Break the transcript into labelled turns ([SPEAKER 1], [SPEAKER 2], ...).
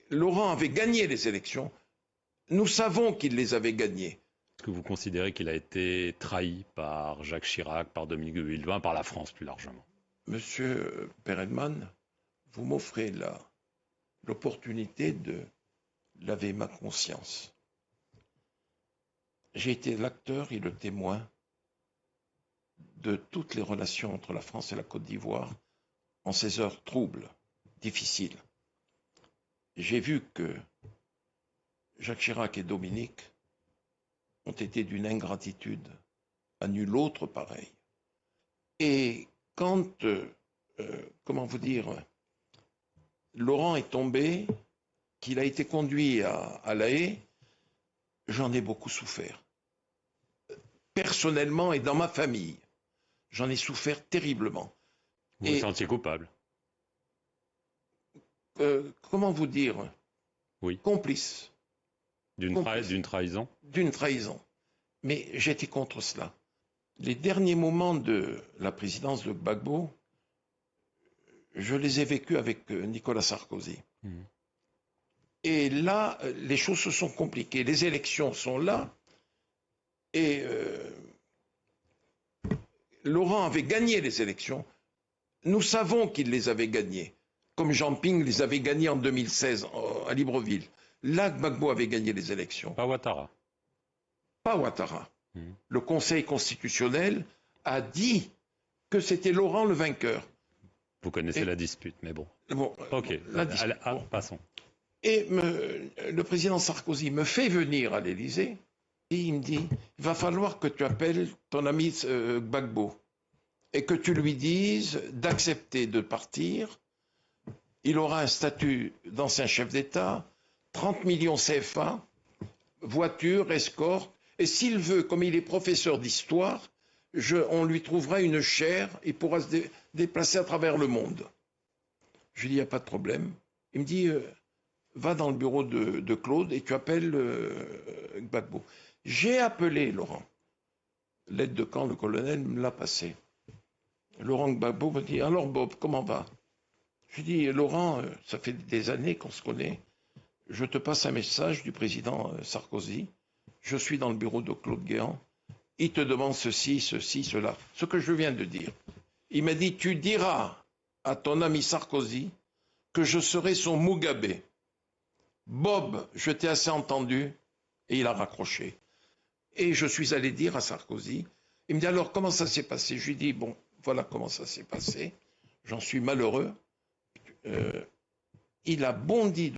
[SPEAKER 1] Laurent avait gagné les élections. Nous savons qu'il les avait gagnées.
[SPEAKER 2] Est-ce que vous considérez qu'il a été trahi par Jacques Chirac, par Dominique de Villepin, par la France plus largement?
[SPEAKER 1] Monsieur Perelman, vous m'offrez l'opportunité de laver ma conscience. J'ai été l'acteur et le témoin de toutes les relations entre la France et la Côte d'Ivoire en ces heures troubles, difficiles. J'ai vu que Jacques Chirac et Dominique ont été d'une ingratitude à nul autre pareil. Et quand, comment vous dire, Laurent est tombé, qu'il a été conduit à La Haye, j'en ai beaucoup souffert. Personnellement et dans ma famille, j'en ai souffert terriblement.
[SPEAKER 2] Vous vous sentiez coupable?
[SPEAKER 1] Comment vous dire?
[SPEAKER 2] Oui.
[SPEAKER 1] Complice.
[SPEAKER 2] D'une trahison?
[SPEAKER 1] D'une trahison. Mais j'étais contre cela. Les derniers moments de la présidence de Gbagbo, je les ai vécus avec Nicolas Sarkozy. Et là, les choses se sont compliquées. Les élections sont là. Et Laurent avait gagné les élections. Nous savons qu'il les avait gagnées. Comme Jean Ping les avait gagnées en 2016 à Libreville. Là, Gbagbo avait gagné les élections.
[SPEAKER 2] Pas Ouattara.
[SPEAKER 1] Pas Ouattara. Le Conseil constitutionnel a dit que c'était Laurent le vainqueur.
[SPEAKER 2] Vous connaissez la dispute, mais bon. Ok, passons.
[SPEAKER 1] Et le président Sarkozy me fait venir à l'Élysée et il me dit, il va falloir que tu appelles ton ami Gbagbo et que tu lui dises d'accepter de partir. Il aura un statut d'ancien chef d'État, 30 millions CFA, voiture, escorte, et s'il veut, comme il est professeur d'histoire, on lui trouvera une chaire, il pourra se déplacer à travers le monde. Je lui dis, il n'y a pas de problème. Il me dit, va dans le bureau de Claude et tu appelles Gbagbo. J'ai appelé Laurent. L'aide de camp, le colonel, me l'a passé. Laurent Gbagbo me dit, alors Bob, comment va? Je lui dis, Laurent, ça fait des années qu'on se connaît. Je te passe un message du président Sarkozy. Je suis dans le bureau de Claude Guéant. Il te demande ceci, ceci, cela. Ce que je viens de dire. Il m'a dit, tu diras à ton ami Sarkozy que je serai son Mugabe. Bob, je t'ai assez entendu. Et il a raccroché. Et je suis allé dire à Sarkozy, il me dit, alors comment ça s'est passé? Je lui dis, bon, voilà comment ça s'est passé. J'en suis malheureux. Il a bondi